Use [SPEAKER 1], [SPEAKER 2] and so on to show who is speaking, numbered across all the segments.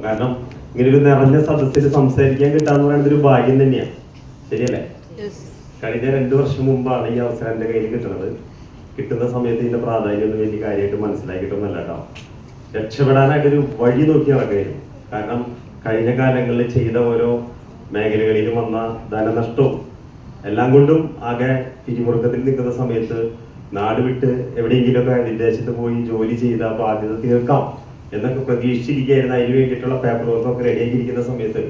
[SPEAKER 1] കാരണം ഇങ്ങനെ ഒരു നിറഞ്ഞ സദസ്സിൽ സംസാരിക്കാൻ കിട്ടാന്ന് പറയുന്നത് ഒരു ഭാഗ്യം തന്നെയാണ്. ശരിയല്ലേ? കഴിഞ്ഞ 2 വർഷം മുമ്പാണ് ഈ അവസരം എൻ്റെ കയ്യിൽ കിട്ടുന്നത്. കിട്ടുന്ന സമയത്ത് ഇതിന്റെ പ്രാധാന്യമൊന്നും വലിയ കാര്യമായിട്ട് മനസ്സിലാക്കിയിട്ടൊന്നുമല്ല കേട്ടോ. രക്ഷപ്പെടാനായിട്ടൊരു വഴി നോക്കി നടക്കുകയായിരുന്നു. കാരണം കഴിഞ്ഞ കാലങ്ങളിൽ ചെയ്ത ഓരോ മേഖലകളിലും വന്ന ധനനഷ്ടവും എല്ലാം കൊണ്ടും ആകെ പിരിമുറുക്കത്തിൽ നിൽക്കുന്ന സമയത്ത് നാട് വിട്ട് എവിടെയെങ്കിലുമൊക്കെ വിദേശത്ത് പോയി ജോലി ചെയ്ത ബാധ്യത തീർക്കാം എന്നൊക്കെ പ്രതീക്ഷിച്ചിരിക്കുകയായിരുന്നു. അതിന് വേണ്ടിയിട്ടുള്ള പേപ്പർ വർക്കൊക്കെ റെഡിയാക്കിയിരിക്കുന്ന സമയത്ത്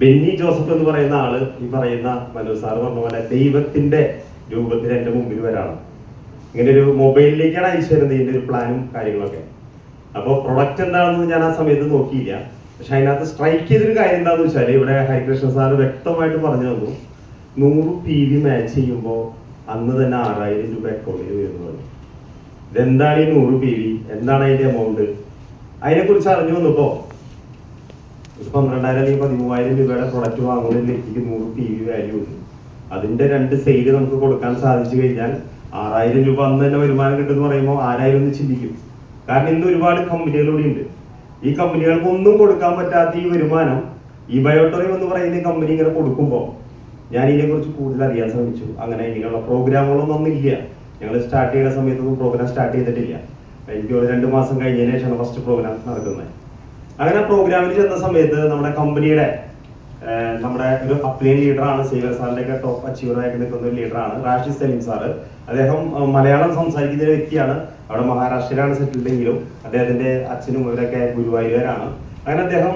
[SPEAKER 1] ബെന്നി ജോസഫ് എന്ന് പറയുന്ന ആള് ഈ പറയുന്ന മനോജ് സാറ് പറഞ്ഞ പോലെ ദൈവത്തിന്റെ രൂപത്തിൽ എൻ്റെ മുമ്പിൽ വരാണ്. ഇങ്ങനെ ഒരു മൊബൈലിലേക്കാണ് അയച്ചു തരുന്നത് ഇതിന്റെ ഒരു പ്ലാനും കാര്യങ്ങളൊക്കെ. അപ്പോൾ പ്രൊഡക്റ്റ് എന്താണെന്ന് ഞാൻ ആ സമയത്ത് നോക്കിയില്ല. പക്ഷെ അതിനകത്ത് സ്ട്രൈക്ക് ചെയ്തൊരു കാര്യം എന്താണെന്ന് വെച്ചാൽ ഇവിടെ ഹരികൃഷ്ണ സാറ് വ്യക്തമായിട്ട് പറഞ്ഞു തന്നു, 100 PV മാച്ച് ചെയ്യുമ്പോൾ അന്ന് തന്നെ 6000 രൂപ അക്കൗണ്ടിൽ വരുന്നത്. ഇതെന്താണ് ഈ 100 PV, എന്താണ് അതിന്റെ എമൗണ്ട്? അതിനെക്കുറിച്ച് അറിഞ്ഞു വന്നപ്പോ ഒരു 12,000 അല്ലെങ്കിൽ 13,000 രൂപയുടെ പ്രൊഡക്റ്റ് വാങ്ങുന്നതിൽ എനിക്ക് 100 PV വാല്യൂ ഉണ്ട്. അതിന്റെ 2 സെയിൽ നമുക്ക് കൊടുക്കാൻ സാധിച്ചു കഴിഞ്ഞാൽ 6000 രൂപ അന്ന് തന്നെ വരുമാനം കിട്ടുമെന്ന് പറയുമ്പോൾ ആരായാലും ഒന്ന് ചിന്തിക്കും. കാരണം ഇന്ന് ഒരുപാട് കമ്പനികളൂടെ ഉണ്ട്. ഈ കമ്പനികൾക്ക് ഒന്നും കൊടുക്കാൻ പറ്റാത്ത ഈ വരുമാനം ഈ ബയോട്ടോറിയം എന്ന് പറയുന്ന കമ്പനി ഇങ്ങനെ കൊടുക്കുമ്പോൾ ഞാൻ ഇതിനെക്കുറിച്ച് കൂടുതൽ അറിയാൻ ശ്രമിച്ചു. അങ്ങനെ ഇങ്ങനെയുള്ള പ്രോഗ്രാമുകളൊന്നും ഇല്ല. ഞങ്ങൾ സ്റ്റാർട്ട് ചെയ്യുന്ന സമയത്തൊന്നും പ്രോഗ്രാം സ്റ്റാർട്ട് ചെയ്തിട്ടില്ല. എനിക്ക് ഒരു 2 മാസം കഴിഞ്ഞതിന് ശേഷമാണ് ഫസ്റ്റ് പ്രോഗ്രാം നടക്കുന്നത്. അങ്ങനെ പ്രോഗ്രാമിൽ ചെന്ന സമയത്ത് നമ്മുടെ കമ്പനിയുടെ നമ്മുടെ ഒരു അപ്ലൈൻ ലീഡറാണ്, സേവർ സാറിന്റെ ടോപ്പ് അച്ചീവറായിട്ട് നിൽക്കുന്ന ഒരു ലീഡറാണ് റാഷിദ് സലീം സാറ്. അദ്ദേഹം മലയാളം സംസാരിക്കുന്ന ഒരു വ്യക്തിയാണ്. അവിടെ മഹാരാഷ്ട്രയിലാണ് സെറ്റിൽഡ് എങ്കിലും അദ്ദേഹത്തിന്റെ അച്ഛനും ഇവരൊക്കെ ഗുരുവായൂരാണ്. അങ്ങനെ അദ്ദേഹം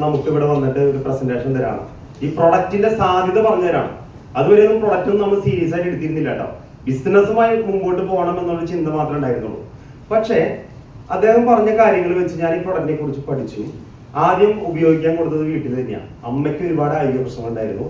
[SPEAKER 1] നമുക്ക് ഇവിടെ വന്നിട്ട് ഒരു പ്രസന്റേഷൻ തരാണ്. ഈ പ്രൊഡക്റ്റിന്റെ സാധ്യത പറഞ്ഞു തരാണ്. അതുവരെയൊന്നും പ്രൊഡക്റ്റൊന്നും നമ്മൾ സീരിയസ് ആയിട്ട് എടുത്തിരുന്നില്ല കേട്ടോ. ബിസിനസ്സുമായി മുമ്പോട്ട് പോകണം എന്നുള്ള ചിന്ത മാത്രമേ ഉണ്ടായിരുന്നുള്ളൂ. പക്ഷേ അദ്ദേഹം പറഞ്ഞ കാര്യങ്ങൾ വെച്ച് ഞാൻ ഈ പ്രൊഡക്റ്റിനെ കുറിച്ച് പഠിച്ചു. ആദ്യം ഉപയോഗിക്കാൻ കൊടുത്തത് വീട്ടിൽ തന്നെയാണ്. അമ്മയ്ക്ക് ഒരുപാട് ആരോഗ്യ പ്രശ്നങ്ങൾ ഉണ്ടായിരുന്നു.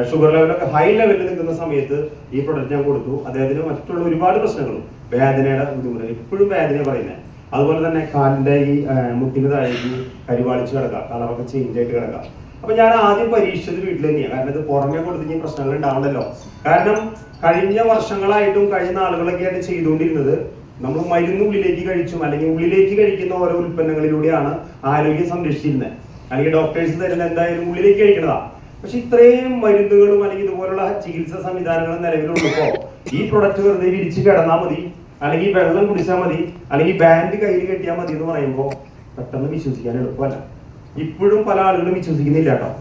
[SPEAKER 1] ഷുഗർ ലെവലൊക്കെ ഹൈ ലെവലിൽ നിൽക്കുന്ന സമയത്ത് ഈ പ്രൊഡക്റ്റ് ഞാൻ കൊടുത്തു. അദ്ദേഹത്തിന് മറ്റുള്ള ഒരുപാട് പ്രശ്നങ്ങളും, വേദനയുടെ ബുദ്ധിമുട്ട്, എപ്പോഴും വേദന പറയുന്നത്. അതുപോലെ തന്നെ കാലിന്റെ ഈ മുട്ടിന് താഴേക്ക് കരിവാളിച്ച് കിടക്കാം, കളറൊക്കെ ചേഞ്ച് ആയിട്ട് കിടക്കാം. അപ്പൊ ഞാൻ ആദ്യം പരീക്ഷിച്ചത് വീട്ടിൽ തന്നെയാണ്. കാരണം ഇത് പുറമെ കൊടുത്ത് പ്രശ്നങ്ങൾ ഉണ്ടാവണ്ടല്ലോ. കാരണം കഴിഞ്ഞ വർഷങ്ങളായിട്ടും കഴിഞ്ഞ നാളുകളൊക്കെ ആയിട്ട് ചെയ്തുകൊണ്ടിരുന്നത് നമ്മൾ മരുന്ന് ഉള്ളിലേക്ക് കഴിച്ചും അല്ലെങ്കിൽ ഉള്ളിലേക്ക് കഴിക്കുന്ന ഓരോ ഉൽപ്പന്നങ്ങളിലൂടെയാണ് ആരോഗ്യം സംരക്ഷിച്ചിരുന്നത്. അല്ലെങ്കിൽ ഡോക്ടേഴ്സ് തരുന്ന എന്തായാലും ഉള്ളിലേക്ക് കഴിക്കണതാ. പക്ഷെ ഇത്രയും മരുന്നുകളും അല്ലെങ്കിൽ ഇതുപോലുള്ള ചികിത്സാ സംവിധാനങ്ങളും നിലവിലുള്ളപ്പോ ഈ പ്രൊഡക്റ്റ് വെറുതെ വിരിച്ച് കിടന്നാൽ മതി, അല്ലെങ്കിൽ വെള്ളം കുടിച്ചാൽ മതി, അല്ലെങ്കിൽ ബാൻഡ് കയ്യിൽ കെട്ടിയാൽ മതി എന്ന് പറയുമ്പോൾ പെട്ടെന്ന് വിശ്വസിക്കാൻ എളുപ്പമല്ല. ഇപ്പോഴും പല ആളുകളും വിശ്വസിക്കുന്നില്ല കേട്ടോ.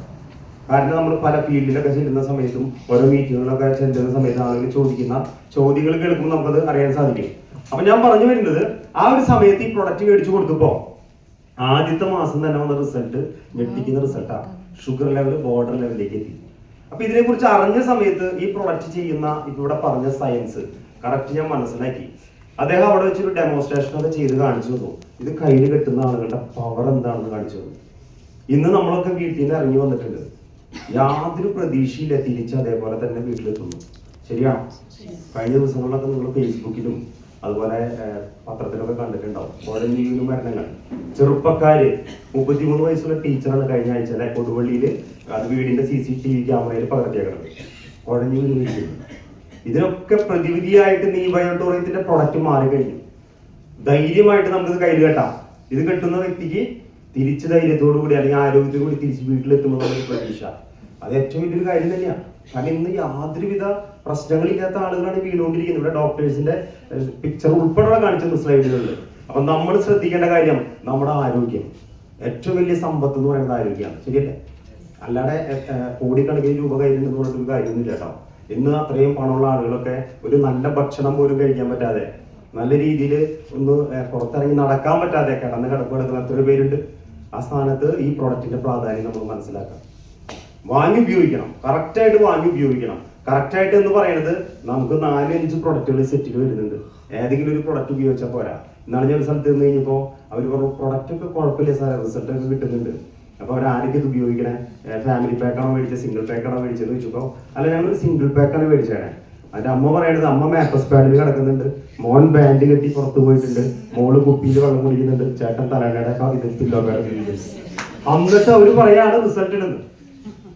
[SPEAKER 1] കാരണം നമ്മൾ പല ഫീൽഡിലൊക്കെ ചെല്ലുന്ന സമയത്തും ഓരോ മീറ്റിങ്ങുകളൊക്കെ ചെല്ലുന്ന സമയത്ത് ആളുകൾ ചോദിക്കുന്ന ചോദ്യങ്ങൾ കേൾക്കുമ്പോൾ നമുക്കത് അറിയാൻ സാധിക്കും. അപ്പൊ ഞാൻ പറഞ്ഞു വരുന്നത്, ആ ഒരു സമയത്ത് ഈ പ്രൊഡക്റ്റ് മേടിച്ചു കൊടുത്തപ്പോ ആദ്യത്തെ മാസം തന്നെ വന്ന റിസൾട്ട് ഞെട്ടിക്കുന്ന റിസൾട്ടാണ്. ഷുഗർ ലെവൽ ബോർഡർ ലെവലിലേക്ക് എത്തി. അപ്പൊ ഇതിനെക്കുറിച്ച് അറിഞ്ഞ സമയത്ത് ഈ പ്രൊഡക്റ്റ് ചെയ്യുന്ന ഇവിടെ പറഞ്ഞ സയൻസ് കറക്റ്റ് ഞാൻ മനസ്സിലാക്കി. അദ്ദേഹം അവിടെ വെച്ചൊരു ഡെമോൺസ്ട്രേഷൻ ഒക്കെ ചെയ്ത് കാണിച്ചു തന്നു. ഇത് കയ്യിൽ കെട്ടുന്ന ആളുകളുടെ പവർ എന്താണെന്ന് കാണിച്ചു തന്നു. ഇന്ന് നമ്മളൊക്കെ വീട്ടിൽ നിന്ന് ഇറങ്ങി വന്നിട്ടുണ്ട്. യാതൊരു പ്രതീക്ഷയില്ല, തിരിച്ച് അതേപോലെ തന്നെ വീട്ടിലെത്തുന്നു. ശരിയാണോ? കഴിഞ്ഞ ദിവസങ്ങളിലൊക്കെ നിങ്ങൾ ഫേസ്ബുക്കിലും അതുപോലെ പത്രത്തിലൊക്കെ കണ്ടിട്ടുണ്ടാവും കോഴഞ്ഞീവിലും മരണങ്ങൾ. ചെറുപ്പക്കാര് 33 വയസ്സുള്ള ടീച്ചറാണ് കഴിഞ്ഞ ആഴ്ച അല്ലെ കൊടുവള്ളിയിൽ അത് വീടിന്റെ CCTV ക്യാമറയിൽ പകർത്തിയേക്കുന്നത്. കോഴഞ്ഞീവിൽ വീട്ടിൽ ഇതിനൊക്കെ പ്രതിവിധിയായിട്ട് ഈ ബയോട്ടോറിയത്തിന്റെ പ്രൊഡക്റ്റ് മാറിക്കഴിഞ്ഞു. ധൈര്യമായിട്ട് നമുക്കിത് കയ്യിൽ കെട്ടാം. ഇത് കെട്ടുന്ന വ്യക്തിക്ക് തിരിച്ച് ധൈര്യത്തോടു കൂടി അല്ലെങ്കിൽ ആരോഗ്യത്തോടു കൂടി തിരിച്ച് വീട്ടിലെത്തുമ്പോൾ പ്രതീക്ഷ. അത് ഏറ്റവും വലിയൊരു കാര്യം തന്നെയാണ്. കാരണം ഇന്ന് യാതൊരുവിധ പ്രശ്നങ്ങളില്ലാത്ത ആളുകളാണ് വീണുകൊണ്ടിരിക്കുന്നത്. ഇവിടെ ഡോക്ടേഴ്സിന്റെ പിക്ചർ ഉൾപ്പെടെ കാണിച്ചിരുന്നു സ്ലൈഡുകളിൽ. അപ്പൊ നമ്മൾ ശ്രദ്ധിക്കേണ്ട കാര്യം നമ്മുടെ ആരോഗ്യം. ഏറ്റവും വലിയ സമ്പത്ത് എന്ന് പറയുന്നത് ആരോഗ്യമാണ്. ശരിയല്ലേ? അല്ലാതെ കോടിക്കണക്കിന് രൂപ കയ്യിലുണ്ടെന്ന് പറഞ്ഞിട്ടൊരു കാര്യമൊന്നുമില്ല കേട്ടോ. ഇന്ന് അത്രയും പണമുള്ള ആളുകളൊക്കെ ഒരു നല്ല ഭക്ഷണം പോലും കഴിക്കാൻ പറ്റാതെ, നല്ല രീതിയിൽ ഒന്ന് പുറത്തിറങ്ങി നടക്കാൻ പറ്റാതെ കിടക്കുന്ന എത്ര പേരുണ്ട്. ആ സ്ഥാനത്ത് ഈ പ്രൊഡക്റ്റിന്റെ പ്രാധാന്യം നമ്മൾ മനസ്സിലാക്കാം. വാങ്ങി ഉപയോഗിക്കണം, കറക്റ്റായിട്ട് വാങ്ങി ഉപയോഗിക്കണം. കറക്റ്റായിട്ട് എന്ന് പറയുന്നത് നമുക്ക് 4-5 പ്രൊഡക്റ്റുകൾ സെറ്റിൽ വരുന്നുണ്ട്. ഏതെങ്കിലും ഒരു പ്രൊഡക്റ്റ് ഉപയോഗിച്ചാൽ പോരാ. എന്നാണ് ഞാൻ സ്ഥലത്ത് നിന്ന് കഴിഞ്ഞപ്പോൾ അവർ പറഞ്ഞു പ്രൊഡക്റ്റ് ഒക്കെ കുഴപ്പമില്ല സാർ, റിസൾട്ട് ഒക്കെ കിട്ടുന്നുണ്ട്. അപ്പോൾ അവർ ആരൊക്കെ ഇത് ഉപയോഗിക്കണേ, ഫാമിലി പാക്കാണോ മേടിച്ചത്, സിംഗിൾ പാക്കാണോ മേടിച്ചതെന്ന് ചോദിച്ചപ്പോൾ അല്ല ഞങ്ങൾ സിംഗിൾ പാക്കാണ് മേടിച്ചേണേ. അതിന്റെ അമ്മ പറയണത് അമ്മ മാപ്പസ് പാഡിൽ കിടക്കുന്നുണ്ട്, മോൻ ബാൻഡ് കെട്ടി പുറത്തു പോയിട്ടുണ്ട്, മോള് കുപ്പിയിൽ വെള്ളം കുടിക്കുന്നുണ്ട്, ചേട്ടൻ തലയുടെ ഇത് പില്ലോ കിടക്കുന്നുണ്ട്. എന്നിട്ട് അവര് പറയാണ് റിസൾട്ട് ഇടുന്നത്.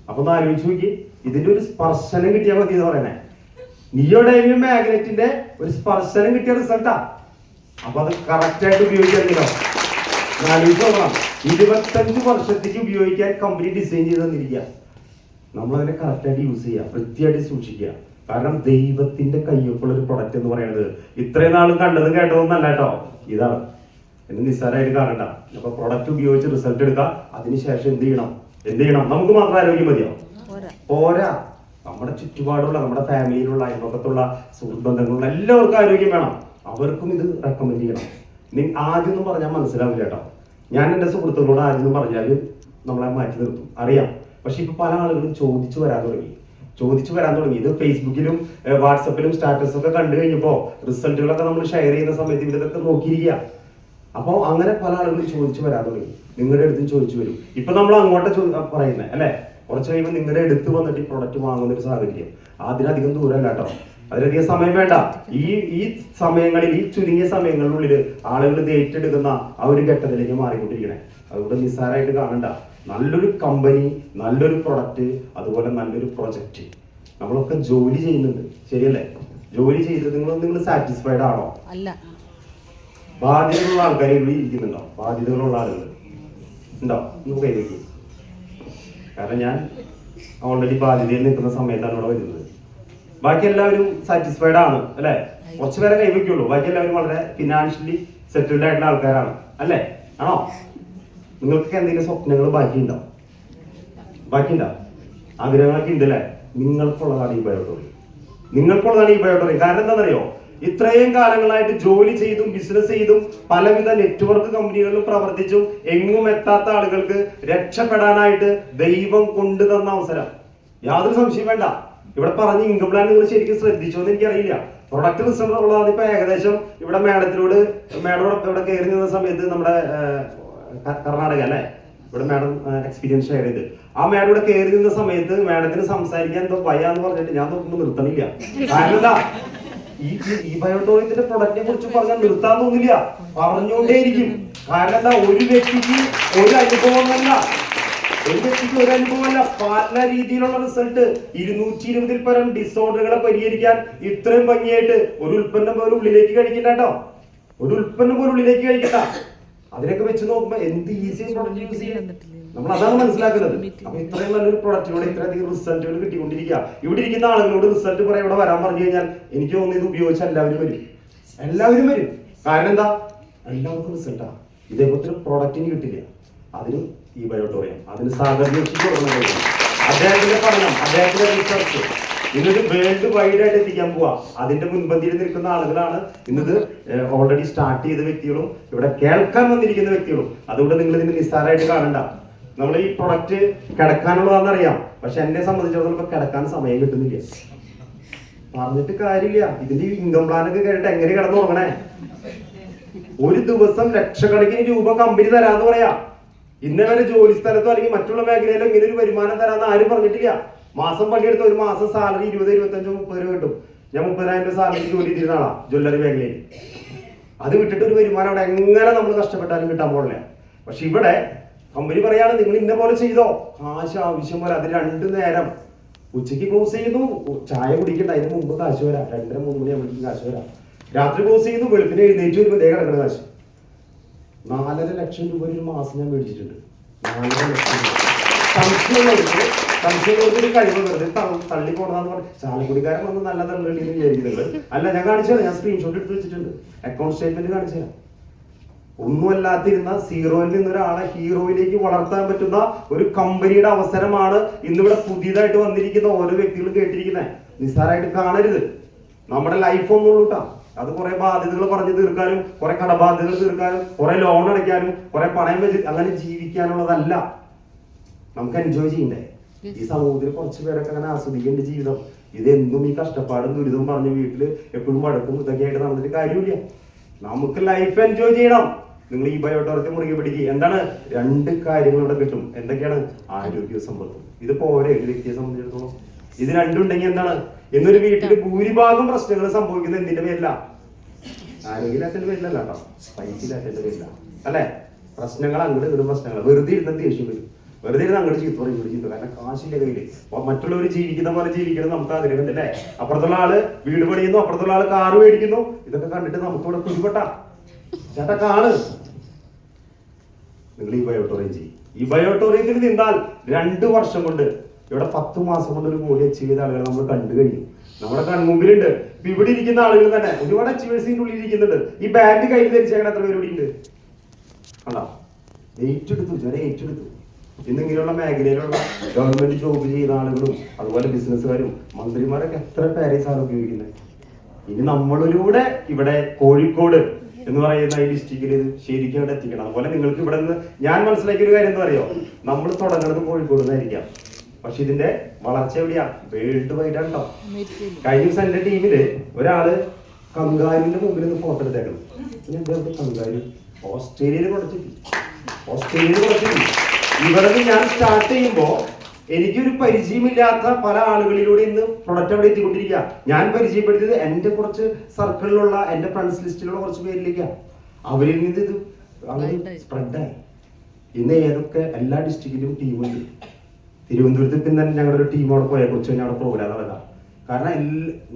[SPEAKER 1] അപ്പൊ ഒന്ന് ആലോചിച്ച് നോക്കി, ഇതിന്റെ ഒരു സ്പർശനം കിട്ടിയാൽ മതി എന്ന് പറയണേ. നിയോഡൈമിയം മാഗ്നറ്റിന്റെ ഒരു സ്പർശനം കിട്ടിയ റിസൾട്ടാ. അപ്പൊ അത് കറക്റ്റ് ആയിട്ട് ഉപയോഗിക്കാറില്ലോ. ആലോചിച്ചോളാം. 25 വർഷത്തേക്ക് ഉപയോഗിക്കാൻ കമ്പനി ഡിസൈൻ ചെയ്ത് തന്നിരിക്കുക. നമ്മളതിനെ കറക്റ്റായിട്ട് യൂസ് ചെയ്യുക, വൃത്തിയായിട്ട് സൂക്ഷിക്കുക. കാരണം ദൈവത്തിന്റെ കയ്യൊപ്പുള്ള ഒരു പ്രൊഡക്റ്റ് എന്ന് പറയുന്നത് ഇത്രയും നാളും കണ്ടതും കേട്ടതൊന്നല്ല കേട്ടോ, ഇതാണ്. എന്ന് നിസ്സാരമായിട്ട് കാണണ്ട. അപ്പൊ പ്രൊഡക്റ്റ് ഉപയോഗിച്ച് റിസൾട്ട് എടുക്കുക. അതിനുശേഷം എന്ത് ചെയ്യണം? നമുക്ക് മാത്രം ആരോഗ്യം മതിയോ? പോരാ. നമ്മുടെ ചുറ്റുപാടുള്ള, നമ്മുടെ ഫാമിലിയിലുള്ള, അയൽപക്കത്തുള്ള, സുഹൃത്ത് ബന്ധങ്ങളുള്ള എല്ലാവർക്കും ആരോഗ്യം വേണം. അവർക്കും ഇത് റെക്കമെൻഡ് ചെയ്യണം. ആദ്യം ഒന്നും പറഞ്ഞാൽ മനസ്സിലാവില്ല കേട്ടോ. ഞാൻ എൻ്റെ സുഹൃത്തുക്കളോട് ആദ്യം ഒന്നും പറഞ്ഞാൽ നമ്മളെ മാറ്റി നിർത്തും, അറിയാം. പക്ഷെ ഇപ്പൊ പല ആളുകളും ചോദിച്ചു വരാൻ തുടങ്ങി. ഇത് ഫേസ്ബുക്കിലും വാട്സപ്പിലും സ്റ്റാറ്റസ് ഒക്കെ കണ്ടു കഴിഞ്ഞപ്പോൾ റിസൾട്ടുകളൊക്കെ നമ്മൾ ഷെയർ ചെയ്യുന്ന സമയത്ത് ഇവരൊക്കെ നോക്കിയിരിക്കുക. അപ്പോൾ അങ്ങനെ പല ആളുകളും ചോദിച്ചു വരാൻ തുടങ്ങി. നിങ്ങളുടെ അടുത്തും ചോദിച്ചു വരും. ഇപ്പൊ നമ്മൾ അങ്ങോട്ട് പറയുന്നത് അല്ലെ, കുറച്ച് കഴിയുമ്പോൾ നിങ്ങളുടെ അടുത്ത് വന്നിട്ട് ഈ പ്രൊഡക്റ്റ് വാങ്ങുന്ന ഒരു സാഹചര്യം. അതിനധികം ദൂരമല്ല കേട്ടോ, അതിലധികം സമയം വേണ്ട. ഈ സമയങ്ങളിൽ, ഈ ചുരുങ്ങിയ സമയങ്ങളിനുള്ളിൽ ആളുകൾ ഇത് ഏറ്റെടുക്കുന്ന ആ ഒരു ഘട്ടത്തിലേക്ക് മാറിക്കൊണ്ടിരിക്കണേ. അതുകൊണ്ട് നിസ്സാരമായിട്ട് കാണണ്ട. നല്ലൊരു കമ്പനി, നല്ലൊരു പ്രൊഡക്റ്റ്, അതുപോലെ നല്ലൊരു പ്രൊജക്റ്റ്. നമ്മളൊക്കെ ജോലി ചെയ്യുന്നുണ്ട്, ശരിയല്ലേ? ജോലി ചെയ്ത് നിങ്ങൾ സാറ്റിസ്ഫൈഡ് ആണോ? അല്ല. ബാധ്യതകളുള്ള ആൾക്കാർ ഇവിടെ ഇരിക്കുന്നുണ്ടോ? ബാധ്യതകളുള്ള ആളുകൾ ഉണ്ടോ? നമുക്ക് കൈവയ്ക്കും. കാരണം ഞാൻ ഓൾറെഡി ബാധ്യതയിൽ നിൽക്കുന്ന സമയത്താണ് ഇവിടെ വരുന്നത്. ബാക്കി എല്ലാവരും സാറ്റിസ്ഫൈഡ് ആണ് അല്ലെ? കുറച്ച് പേരെ കൈവയ്ക്കുള്ളൂ. ബാക്കി എല്ലാവരും വളരെ ഫിനാൻഷ്യലി സെറ്റിൽഡ് ആയിട്ടുള്ള ആൾക്കാരാണ് അല്ലേ? ആണോ? നിങ്ങൾക്ക് എന്തെങ്കിലും സ്വപ്നങ്ങൾ ബാക്കിയുണ്ടോ? ആഗ്രഹങ്ങളൊക്കെ ഉണ്ടല്ലേ? നിങ്ങൾക്കുള്ളതാണ് ഈ ബയോട്ടോറി. കാരണം എന്താണെന്നറിയോ? ഇത്രയും കാലങ്ങളായിട്ട് ജോലി ചെയ്തും ബിസിനസ് ചെയ്തും പലവിധ നെറ്റ്വർക്ക് കമ്പനികളിലും പ്രവർത്തിച്ചും എങ്ങും എത്താത്ത ആളുകൾക്ക് രക്ഷപ്പെടാനായിട്ട് ദൈവം കൊണ്ടുതന്ന അവസരം. യാതൊരു സംശയം വേണ്ട. ഇവിടെ പറഞ്ഞ ഇൻകം പ്ലാൻ നിങ്ങൾ ശരിക്കും ശ്രദ്ധിച്ചോ എന്ന് എനിക്കറിയില്ല. പ്രൊഡക്റ്റ് റിസൾട്ട് ഉള്ളതാണ്. ഇപ്പൊ ഏകദേശം ഇവിടെ മാഡം ഇവിടെ കയറി നിന്ന സമയത്ത് നമ്മുടെ കർണാടക അല്ലെ, ഇവിടെ മാഡം എക്സ്പീരിയൻസ് ഷെയർ ചെയ്ത്, ആ മാഡം ഇവിടെ കയറി നിന്ന സമയത്ത് മാഡത്തിന് സംസാരിക്കാൻ എന്തോ ഭയാന്ന് പറഞ്ഞിട്ട് ഞാൻ നോക്കുമ്പോൾ നിർത്തണില്ല. കാരണം എന്താ, ഈ ബയോട്ടോറിയത്തിന്റെ പ്രൊഡക്റ്റിനെ കുറിച്ച് പറഞ്ഞാൽ നിർത്താൻ തോന്നില്ല, പറഞ്ഞുകൊണ്ടേയിരിക്കും. കാരണം എന്താ, ഒരു വ്യക്തിക്ക് ഒരു അനുഭവമല്ല, പല രീതിയിലുള്ള റിസൾട്ട്. 220-ൽ പരം ഡിസോർഡറുകളെ പരിഹരിക്കാൻ ഇത്രയും ഭംഗിയായിട്ട് ഒരു ഉൽപ്പന്നം പോലും ഉള്ളിലേക്ക് കഴിക്കണ്ട കേട്ടോ. അതിനൊക്കെ വെച്ച് നോക്കുമ്പോ എന്ത് ഈസി നമ്മൾ അതാണ് മനസ്സിലാക്കുന്നത്. അപ്പൊ ഇത്രയും നല്ലൊരു പ്രൊഡക്റ്റിനോട് ഇത്രയധികം റിസൾട്ടുകൾ കിട്ടിക്കൊണ്ടിരിക്കുക. ഇവിടെ ഇരിക്കുന്ന ആളുകളോട് റിസൾട്ട് പറയാൻ ഇവിടെ വരാൻ പറഞ്ഞു കഴിഞ്ഞാൽ എനിക്ക് തോന്നുന്നു ഇത് ഉപയോഗിച്ച എല്ലാവരും വരും. കാരണം എന്താ, എല്ലാവർക്കും റിസൾട്ടാ. ഇതേപോലത്തെ പ്രൊഡക്റ്റിന് കിട്ടില്ല. അതിന് ഈ ബയോട്ടോറിയം, അതിന് അദ്ദേഹത്തിന്റെ പഠനം, അദ്ദേഹത്തിന്റെ റിസർച്ച് ഇന്നത് വേൾഡ് വൈഡ് ആയിട്ട് എത്തിക്കാൻ പോവാ. അതിന്റെ മുൻപന്തിയിൽ നിൽക്കുന്ന ആളുകളാണ് ഇന്നത് ഓൾറെഡി സ്റ്റാർട്ട് ചെയ്ത വ്യക്തികളും ഇവിടെ കേൾക്കാൻ വന്നിരിക്കുന്ന വ്യക്തികളും. അതുകൊണ്ട് നിങ്ങൾ ഇതിന് നിസ്സാരമായിട്ട് കാണണ്ട. നമ്മൾ ഈ പ്രൊഡക്റ്റ് കിടക്കാനുള്ളതാണെന്നറിയാം, പക്ഷെ എന്നെ സംബന്ധിച്ചിടത്തോളം ഇപ്പൊ കിടക്കാൻ സമയം കിട്ടുന്നില്ല. പറഞ്ഞിട്ട് കാര്യമില്ല. ഇതിന്റെ ഇൻകം പ്ലാൻ ഒക്കെ കേട്ടിട്ട് എങ്ങനെ കിടന്നു തുടങ്ങണേ? ഒരു ദിവസം ലക്ഷക്കണക്കിന് രൂപ കമ്പനി തരാന്ന് പറയാ. ഇന്നേ വരെ ജോലി സ്ഥലത്തോ അല്ലെങ്കിൽ മറ്റുള്ള മേഖലയിലോ ഇങ്ങനെ ഒരു വരുമാനം തരാന്ന് ആരും പറഞ്ഞിട്ടില്ല. മാസം പണിയെടുത്ത ഒരു മാസം സാലറി 20, 25, 30 രൂപ കിട്ടും. ഞാൻ 30,000 രൂപ സാലറി ജോലി ചെയ്തിരുന്ന ആളാ ജ്വല്ലറി മേഖലയിൽ. അത് വിട്ടിട്ട് ഒരു വരുമാനം അവിടെ എങ്ങനെ നമ്മൾ കഷ്ടപ്പെട്ടാലും കിട്ടാൻ പോകില്ല. പക്ഷെ ഇവിടെ കമ്പനി പറയാണ് നിങ്ങൾ ഇന്ന പോലെ ചെയ്തോ, കാശ് ആവശ്യം പോലെ. അത് 2 നേരം ഉച്ചയ്ക്ക് ക്ലോസ് ചെയ്യുന്നു, ചായ കുടിക്കണ്ട, അതിന് മുമ്പ് കാശ് വരാം. 2:30, 3 മണിയാകുമ്പോഴേക്കും കാശ് വരാം. രാത്രി ക്ലോസ് ചെയ്യുന്നു, വെളുപ്പിന് എഴുന്നേറ്റ് വരുമ്പോൾ ദേ കിടക്കുന്ന കാശ്. 4.5 ലക്ഷം രൂപ ഒരു മാസം ഞാൻ മേടിച്ചിട്ടുണ്ട്. 4.5 ലക്ഷം രൂപ. സംശയങ്ങൾക്ക് കഴിവ് വെറുതെ തള്ളി പോകണമെന്ന് പറഞ്ഞ് ചാലക്കുടിക്കാരൻ വന്ന് നല്ല തള്ളിന്ന് വിചാരിക്കുന്നത് അല്ല. ഞാൻ കാണിച്ചു, ഞാൻ സ്ക്രീൻഷോട്ട് എടുത്ത് വെച്ചിട്ടുണ്ട്. അക്കൗണ്ട് സ്റ്റേറ്റ്മെന്റ് കാണിച്ചു തരാം. ഒന്നുമല്ലാത്തിരുന്ന സീറോയിൽ നിന്ന് ഒരാളെ ഹീറോയിലേക്ക് വളർത്താൻ പറ്റുന്ന ഒരു കമ്പനിയുടെ അവസരമാണ് ഇന്നിവിടെ പുതിയതായിട്ട് വന്നിരിക്കുന്ന ഓരോ വ്യക്തികളും കേട്ടിരിക്കുന്നത്. നിസ്സാരമായിട്ട് കാണരുത്. നമ്മുടെ ലൈഫ് ഒന്നുള്ളൂ കേട്ടോ. അത് കുറെ ബാധ്യതകൾ പറഞ്ഞു തീർക്കാനും, കുറെ കടബാധ്യതകൾ തീർക്കാനും, കുറെ ലോൺ അടയ്ക്കാനും, കുറെ പണയം വെച്ച് അങ്ങനെ ജീവിക്കാനുള്ളതല്ല. നമുക്ക് എൻജോയ് ചെയ്യണ്ടേ? ഈ സമൂഹത്തിൽ കുറച്ച് പേരൊക്കെ അങ്ങനെ ആസ്വദിക്കേണ്ട ജീവിതം. ഇതെന്നും ഈ കഷ്ടപ്പാടും ദുരിതവും പറഞ്ഞ് വീട്ടില് എപ്പോഴും വഴക്കും ഇതൊക്കെ ആയിട്ട് നടന്നിട്ട് കാര്യമില്ല. നമുക്ക് ലൈഫ് എൻജോയ് ചെയ്യണം. നിങ്ങൾ ഈ ബയോട്ടോറിയത്തെ മുറുകെ പിടിക്കുക. എന്താണ് 2 കാര്യങ്ങൾ ഇവിടെ കിട്ടും. എന്തൊക്കെയാണ്? ആരോഗ്യ സമ്പത്തും. ഇത് പോരെ ഒരു വ്യക്തിയെ സംബന്ധിച്ചിടത്തോളം. ഇത് രണ്ടും ഉണ്ടെങ്കിൽ എന്താണ്? എന്നൊരു വീട്ടില് ഭൂരിഭാഗം പ്രശ്നങ്ങൾ സംഭവിക്കുന്നത് എന്തിന്റെ പേരില്ല? ആരോഗ്യമില്ലാത്തതിന്റെ പേരിലല്ല കേട്ടോ, പൈസ ഇല്ലാത്തതിന്റെ പേരില്ല അല്ലെ? പ്രശ്നങ്ങൾ അങ്ങോട്ട് ഇടും. പ്രശ്നങ്ങൾ വെറുതെ ഇരുന്ന ദേഷ്യം വരും, വെറുതെ ഇരുന്ന് അങ്ങോട്ട് ചീത്ത പറയും, ഇവിടെ ചീത്ത. കാരണം കാശിന്റെ കയ്യില് മറ്റുള്ളവർ ജീവിക്കുന്ന പോലെ ജീവിക്കണം നമുക്ക് ആഗ്രഹം അല്ലേ? അപ്പുറത്തുള്ള ആള് വീട് പണിയുന്നു, അപ്പുറത്തുള്ള ആള് കാറ് മേടിക്കുന്നു. ഇതൊക്കെ കണ്ടിട്ട് നമുക്ക് ഇവിടെ കുരുപെട്ട ചേട്ടാ കാണ്. നിങ്ങൾ ഈ ബയോട്ടോറിയം ചെയ്യും. ഈ ബയോട്ടോറിയത്തിൽ നിന്നാൽ 2 വർഷം കൊണ്ട് ഇവിടെ 10 മാസം കൊണ്ട് ഒരു കോടി അച്ചീവ് ചെയ്ത ആളുകൾ നമ്മൾ കണ്ടു കഴിയും. നമ്മുടെ കൺമുമ്പിലുണ്ട്. ഇപ്പൊ ഇവിടെ ഇരിക്കുന്ന ആളുകൾ തന്നെ ഒരുപാട് അച്ചീവേഴ്സിന്റെ ഉള്ളിൽ ഇരിക്കുന്നുണ്ട്. ഈ ബാൻഡ് കയ്യിൽ ധരിച്ചേക്കാൻ എത്ര പേര് ഇവിടെ ഉണ്ട്? അല്ല, ഏറ്റെടുത്തു, ജന ഏറ്റെടുത്തു. ഇന്നിങ്ങനെയുള്ള മേഖലയിലുള്ള ഗവൺമെന്റ് ജോബ് ചെയ്യുന്ന ആളുകളും അതുപോലെ ബിസിനസ്സുകാരും മന്ത്രിമാരൊക്കെ എത്ര പാരീസാണ് ഉപയോഗിക്കുന്നത്. ഇനി നമ്മളിലൂടെ ഇവിടെ കോഴിക്കോട് എന്ന് പറയുന്ന ഈ ഡിസ്ട്രിക്റ്റിൽ ഇത് ശരിക്കും ഇവിടെ എത്തിക്കണം. അതുപോലെ നിങ്ങൾക്ക് ഇവിടെ നിന്ന് ഞാൻ മനസ്സിലാക്കിയ ഒരു കാര്യം എന്താ അറിയോ, നമ്മൾ തുടങ്ങുന്നത് കോഴിക്കോട് നിന്നായിരിക്കാം, പക്ഷെ ഇതിന്റെ വളർച്ച എവിടെയാ? വേൾഡ് വൈഡ് ആണോ. കഴിഞ്ഞ ദിവസം എന്റെ ടീമില് ഒരാള് കങ്കാരിന്റെ മുമ്പിൽ നിന്ന് ഫോട്ടോ എടുത്തേക്കണം. കങ്കാരി ഓസ്ട്രേലിയയിൽ കൊടുത്തിട്ട് ഇവിടെ ഞാൻ സ്റ്റാർട്ട് ചെയ്യുമ്പോ എനിക്കൊരു പരിചയമില്ലാത്ത പല ആളുകളിലൂടെ ഇന്ന് പ്രൊഡക്റ്റ് അവിടെ എത്തിക്കൊണ്ടിരിക്കുക. ഞാൻ പരിചയപ്പെടുത്തിയത് എന്റെ കുറച്ച് സർക്കിളിലുള്ള എന്റെ ഫ്രണ്ട്സ് ലിസ്റ്റിലുള്ള കുറച്ച് പേരിലേക്കാണ്. അവരിൽ നിന്ന് ഇത് സ്പ്രെഡായി. ഇന്ന് ഏതൊക്കെ എല്ലാ ഡിസ്ട്രിക്റ്റിലും ടീമുണ്ട്. തിരുവനന്തപുരത്ത് പിന്നെ ഞങ്ങളുടെ ഒരു ടീം അവിടെ പോയാൽ കുറച്ച് കഴിഞ്ഞാൽ അവിടെ പ്രോഗ്രാം നടക്കാം. കാരണം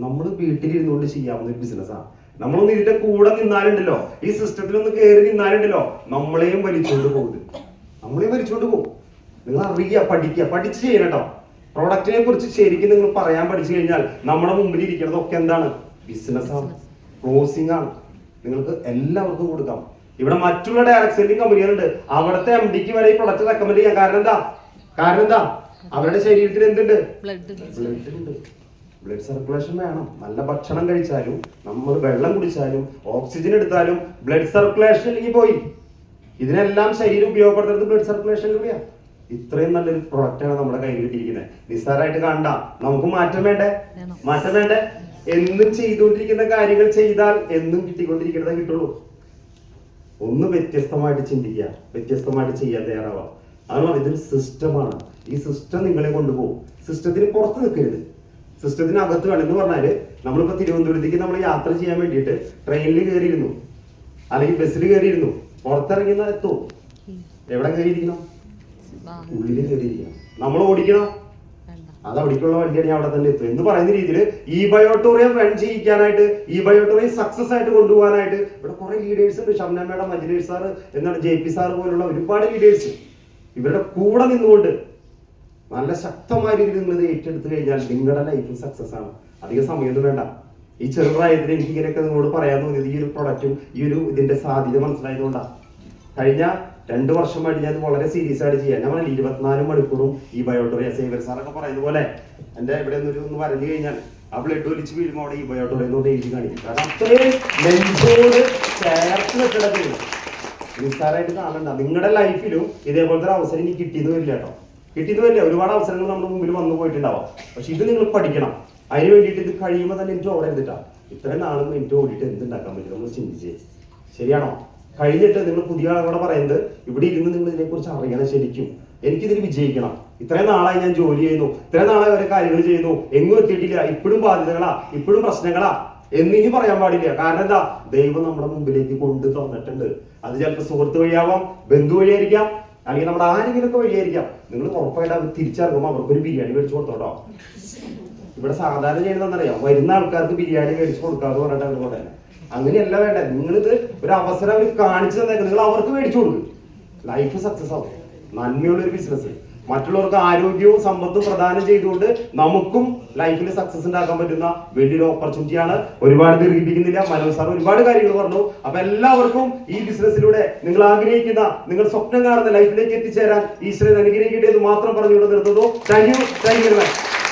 [SPEAKER 1] നമ്മൾ വീട്ടിലിരുന്നുകൊണ്ട് ചെയ്യാവുന്ന ഒരു ബിസിനസ്സാണ്. നമ്മളൊന്ന് ഇതിന്റെ കൂടെ നിന്നാലുണ്ടല്ലോ, ഈ സിസ്റ്റത്തിലൊന്ന് കയറി നിന്നാലുണ്ടല്ലോ, നമ്മളെയും വലിച്ചുകൊണ്ട് പോകും. നിങ്ങൾ അറിയുക, പഠിച്ച് ചെയ്യണം കേട്ടോ. പ്രോഡക്റ്റിനെ കുറിച്ച് ശരിക്കും നിങ്ങൾ പറയാൻ പഠിച്ചു കഴിഞ്ഞാൽ നമ്മുടെ മുമ്പിൽ ഇരിക്കുന്നതൊക്കെ എന്താണ്? ബിസിനസ്സാണ്, ക്ലോസിംഗ് ആണ്. നിങ്ങൾക്ക് എല്ലാവർക്കും കൊടുക്കാം. ഇവിടെ മറ്റുള്ള ഡയറക്ട് സെല്ലിംഗ് കമ്പനികളുണ്ട്. അവിടുത്തെ MDക്ക് വരെ ഈ പ്രൊഡക്റ്റ് റെക്കമെൻഡ് ചെയ്യാം. കാരണം എന്താ? അവരുടെ ശരീരത്തിൽ എന്തുണ്ട്? ബ്ലഡ് സർക്കുലേഷൻ വേണം. നല്ല ഭക്ഷണം കഴിച്ചാലും നമ്മൾ വെള്ളം കുടിച്ചാലും ഓക്സിജൻ എടുത്താലും ബ്ലഡ് സർക്കുലേഷൻ ഇല്ലെങ്കിൽ പോയി. ഇതിനെല്ലാം ശരീരം ഉപയോഗപ്പെടുത്തുന്നത് ബ്ലഡ് സർക്കുലേഷനിലൂടെയാണ്. ഇത്രയും നല്ലൊരു പ്രൊഡക്റ്റാണ് നമ്മുടെ കയ്യിൽ കിട്ടിയിരിക്കുന്നത്. നിസ്സാരമായിട്ട് കണ്ട നമുക്ക് മാറ്റം വേണ്ടേ? എന്നും ചെയ്തുകൊണ്ടിരിക്കുന്ന കാര്യങ്ങൾ ചെയ്താൽ എന്നും കിട്ടിക്കൊണ്ടിരിക്കുന്നതേ കിട്ടുള്ളൂ. ഒന്ന് വ്യത്യസ്തമായിട്ട് ചിന്തിക്കുക, വ്യത്യസ്തമായിട്ട് ചെയ്യാൻ തയ്യാറാവുക. അതാണ് ഇതൊരു സിസ്റ്റമാണ്. ഈ സിസ്റ്റം നിങ്ങളെ കൊണ്ടുപോകും. സിസ്റ്റത്തിന് പുറത്ത് നിൽക്കരുത്, സിസ്റ്റത്തിന് അകത്ത് വേണം. എന്ന് പറഞ്ഞാല് നമ്മളിപ്പോ തിരുവനന്തപുരത്തേക്ക് നമ്മൾ യാത്ര ചെയ്യാൻ വേണ്ടിയിട്ട് ട്രെയിനിൽ കയറിയിരുന്നു, അല്ലെങ്കിൽ ബസ്സിൽ കയറിയിരുന്നു. പുറത്തിറങ്ങുന്ന എത്തോ? എവിടെ കയറിയിരിക്കണം? ഉള്ളിൽ കയറിയിരിക്കണം. നമ്മൾ ഓടിക്കണം, അത് അവിടേക്കുള്ള വണ്ടിയാണ് അവിടെ തന്നെ എത്തും എന്ന് പറയുന്ന രീതിയിൽ ഈ ബയോട്ടോറിയം റൺ ചെയ്യിക്കാനായിട്ട്, ഈ ബയോട്ടോറിയം സക്സസ് ആയിട്ട് കൊണ്ടുപോകാനായിട്ട് ഇവിടെ കുറെ ലീഡേഴ്സ് ഉണ്ട്. ഷംന മേഡം, മഞ്ജുലേഷ് സാറ്, എന്താണ് JP സാറ് പോലുള്ള ഒരുപാട് ലീഡേഴ്സ് ഇവരുടെ കൂടെ നിന്നുകൊണ്ട് നല്ല ശക്തമായ രീതിയിൽ നിങ്ങൾ ഏറ്റെടുത്തു കഴിഞ്ഞാൽ നിങ്ങളുടെ ലൈഫിൽ സക്സസ് ആണ്. അധികം സമയമൊന്നും വേണ്ട. ഈ ചെറുപ്രായത്തിൽ എനിക്ക് ഇങ്ങനെയൊക്കെ നിങ്ങളോട് പറയാൻ തോന്നിയത് ഈ ഒരു പ്രൊഡക്റ്റും ഈ ഒരു ഇതിന്റെ സാധ്യത മനസ്സിലായതുകൊണ്ടാണ്. കഴിഞ്ഞ 2 വർഷമായിട്ട് ഞാൻ വളരെ സീരിയസ് ആയിട്ട് ചെയ്യാൻ. ഞാൻ പറഞ്ഞില്ല 24 മണിക്കൂറും ഈ ബയോട്ടോറിയ സേവർ സാറൊക്കെ പറയുന്നത് പോലെ എന്റെ ഇവിടെ ഒന്ന് വരഞ്ഞു കഴിഞ്ഞാൽ ആ ബ്ലഡ് ഒലിച്ച് വീഴുമ്പോൾ അവിടെ ഈ ബയോട്ടോറിയ എന്നോട് എഴുതി കാണിക്കും. കാരണം അത്രയും നെഞ്ചോട് ചേർത്ത് വെച്ചിടത്തില്ല. നിസ്സാരമായിട്ട് കാണണ്ട. നിങ്ങളുടെ ലൈഫിലും ഇതേപോലത്തെ ഒരു അവസരം ഇനി കിട്ടിയെന്ന് വരില്ല കേട്ടോ. ഒരുപാട് അവസരങ്ങൾ നമ്മുടെ മുമ്പിൽ വന്നു പോയിട്ടുണ്ടാവാം. പക്ഷെ ഇത് നിങ്ങൾ പഠിക്കണം. അതിന് വേണ്ടിയിട്ട് ഇത് കഴിയുമ്പോൾ തന്നെ എനിക്ക് ഓടരുതിട്ടാ. ഇത്രയും നാളും എനിക്ക് ഓടിയിട്ട് എന്തുണ്ടാക്കാൻ പറ്റും നമ്മൾ ചിന്തിച്ചേ. ശരിയാണോ? കഴിഞ്ഞിട്ട് നിങ്ങൾ പുതിയ ആളുകളോട് പറയുന്നത് ഇവിടെ ഇരുന്ന് നിങ്ങൾ ഇതിനെക്കുറിച്ച് അറിയണം. ശരിക്കും എനിക്കിതിൽ വിജയിക്കണം. ഇത്രയും നാളായി ഞാൻ ജോലി ചെയ്യുന്നു, ഇത്രയും നാളായി ഓരോ കാര്യങ്ങൾ ചെയ്യുന്നു, എങ്ങും എത്തിയിട്ടില്ല, ഇപ്പോഴും ബാധ്യതകളാ, ഇപ്പോഴും പ്രശ്നങ്ങളാ എന്നിനി പറയാൻ പാടില്ല. കാരണം എന്താ? ദൈവം നമ്മുടെ മുമ്പിലേക്ക് കൊണ്ടു തന്നിട്ടുണ്ട്. അത് ചിലപ്പോൾ സുഹൃത്ത് വഴിയാവാം, ബന്ധു വഴിയായിരിക്കാം, അല്ലെങ്കിൽ നമ്മുടെ ആരെങ്കിലുമൊക്കെ വഴിയായിരിക്കാം. നിങ്ങൾ ഉറപ്പായിട്ട് അവർ തിരിച്ചറിയുമ്പോൾ അവർക്കൊരു ബിരിയാണി മേടിച്ചു കൊടുത്തോട്ടോ. ഇവിടെ സാധാരണ ചെയ്യുന്നതെന്നറിയാം, വരുന്ന ആൾക്കാർക്ക് ബിരിയാണി മേടിച്ചു കൊടുക്കാന്ന് പറഞ്ഞിട്ട് അവർ പറയുന്നത്. അങ്ങനെയല്ല വേണ്ട. നിങ്ങളിത് ഒരു അവസരം അവർ കാണിച്ചു തന്നേക്കും, നിങ്ങൾ അവർക്ക് മേടിച്ചു കൊടുക്കും. ലൈഫ് സക്സസ് ആവും. നന്മയുള്ളൊരു ബിസിനസ്, മറ്റുള്ളവർക്ക് ആരോഗ്യവും സമ്പത്തും പ്രദാനം ചെയ്തുകൊണ്ട് നമുക്കും ലൈഫിൽ സക്സസ് ഉണ്ടാക്കാൻ പറ്റുന്ന വലിയൊരു ഓപ്പർച്യൂണിറ്റിയാണ്. ഒരുപാട് ദീർഘിപ്പിക്കുന്നില്ല. മനോജ് സാർ ഒരുപാട് കാര്യങ്ങൾ പറഞ്ഞു. അപ്പൊ എല്ലാവർക്കും ഈ ബിസിനസ്സിലൂടെ നിങ്ങൾ ആഗ്രഹിക്കുന്ന, നിങ്ങൾ സ്വപ്നം കാണുന്ന ലൈഫിലേക്ക് എത്തിച്ചേരാൻ ഈശ്വരൻ അനുഗ്രഹിക്കട്ടെ എന്ന് മാത്രം പറഞ്ഞുകൊണ്ട് നിർത്തുന്നു. Thank you very much.